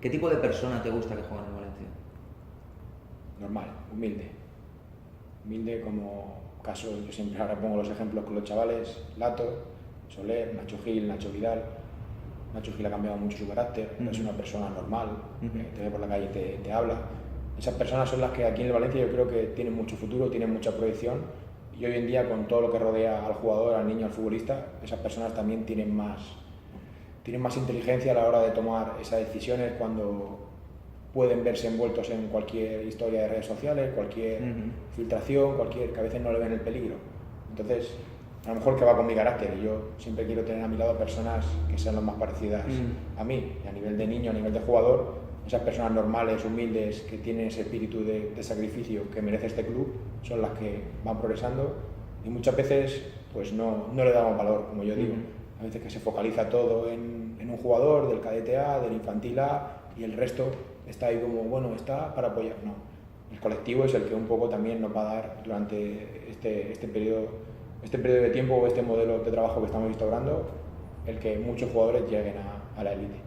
¿Qué tipo de persona te gusta que juegue en el Valencia? Normal, humilde. Humilde como caso, yo siempre ahora pongo los ejemplos con los chavales, Lato, Soler, Nacho Gil, Nacho Vidal. Nacho Gil ha cambiado mucho su carácter, es una persona normal, te ve por la calle y te habla. Esas personas son las que aquí en el Valencia yo creo que tienen mucho futuro, tienen mucha proyección y hoy en día con todo lo que rodea al jugador, al niño, al futbolista, esas personas también tienen más inteligencia a la hora de tomar esas decisiones cuando pueden verse envueltos en cualquier historia de redes sociales, cualquier filtración, que a veces no le ven el peligro. Entonces, a lo mejor que va con mi carácter y yo siempre quiero tener a mi lado personas que sean lo más parecidas a mí, y a nivel de niño, a nivel de jugador, esas personas normales, humildes, que tienen ese espíritu de sacrificio que merece este club, son las que van progresando y muchas veces pues no le damos valor, como yo digo. A veces que se focaliza todo en un jugador del cadete A, del infantil A y el resto está ahí como, bueno, está para apoyar. No, el colectivo es el que un poco también nos va a dar durante este periodo de tiempo o este modelo de trabajo que estamos instaurando, el que muchos jugadores lleguen a la élite.